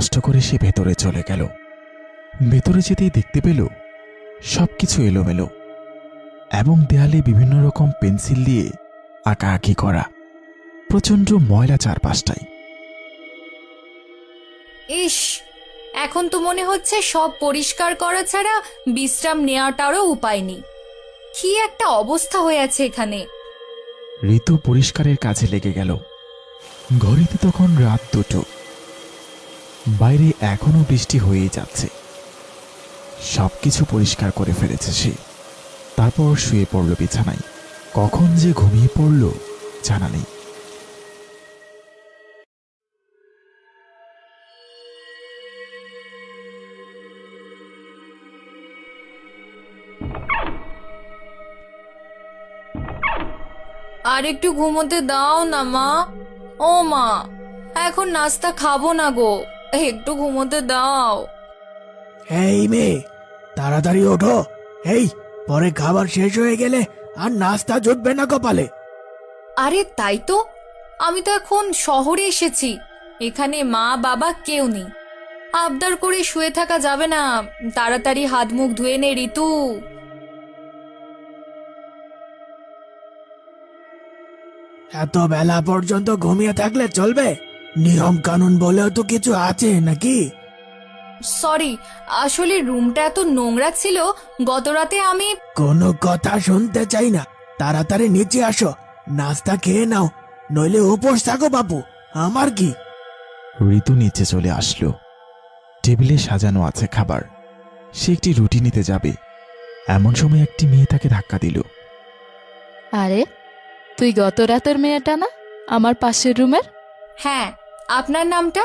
কষ্ট করে সে ভেতরে চলে গেল। ভেতরে যেতেই দেখতে পেল সবকিছু এলোমেলো এবং দেয়ালে বিভিন্ন রকম পেন্সিল দিয়ে আঁকাআঁকি করা, প্রচণ্ড ময়লা চারপাশটাই। ইস, এখন তো মনে হচ্ছে সব পরিষ্কার করা ছাড়া বিশ্রাম নেওয়াটারও উপায় নেই। কি একটা অবস্থা হয়ে আছে এখানে। ঋতু পরিষ্কারের কাজে লেগে গেল। ঘড়িতে তখন রাত 2টো। বাইরে এখনো বৃষ্টি হয়েই যাচ্ছে। সবকিছু পরিষ্কার করে ফেলেছে সে। তারপর শুয়ে পড়ল বিছানায়। কখন যে ঘুমিয়ে পড়ল জানা নেই। আর একটু ঘুমোতে দাও না মা। ও মা, এখন নাস্তা খাবো না গো, একটু ঘুমোতে দাও। এই মেয়ে, তাড়াতাড়ি ওঠো। এই, পরে খাবার শেষ হয়ে গেলে আর নাস্তা জুটবে না কপালে। আরে তাই তো, আমি তো এখন শহরে এসেছি, এখানে মা বাবা কেউ নেই। আবদার করে শুয়ে থাকা যাবে না, তাড়াতাড়ি হাত মুখ ধুয়ে নে ঋতু। এত বেলা পর্যন্ত ঘুমিয়ে থাকলে চলবে? নিয়ম কানুন বলেও তো কিছু আছে নাকি? সরি, আসলে রুমটা এত নোংরা ছিল, গত রাতে আমি। কোনো কথা শুনতে চাই না, তাড়াতাড়ি নিচে আসো, নাস্তা খেয়ে নাও, নইলে উপোস থাকো বাপু, আমার কি। ঋতু নিচে চলে আসলো। টেবিলে সাজানো আছে খাবার। সে একটি রুটি নিতে যাবে, এমন সময় একটি মেয়ে তাকে ধাক্কা দিল। আরে, তুই গত রাতের মেয়েটা না, আমার পাশের রুমের? হ্যাঁ, আপনার নামটা?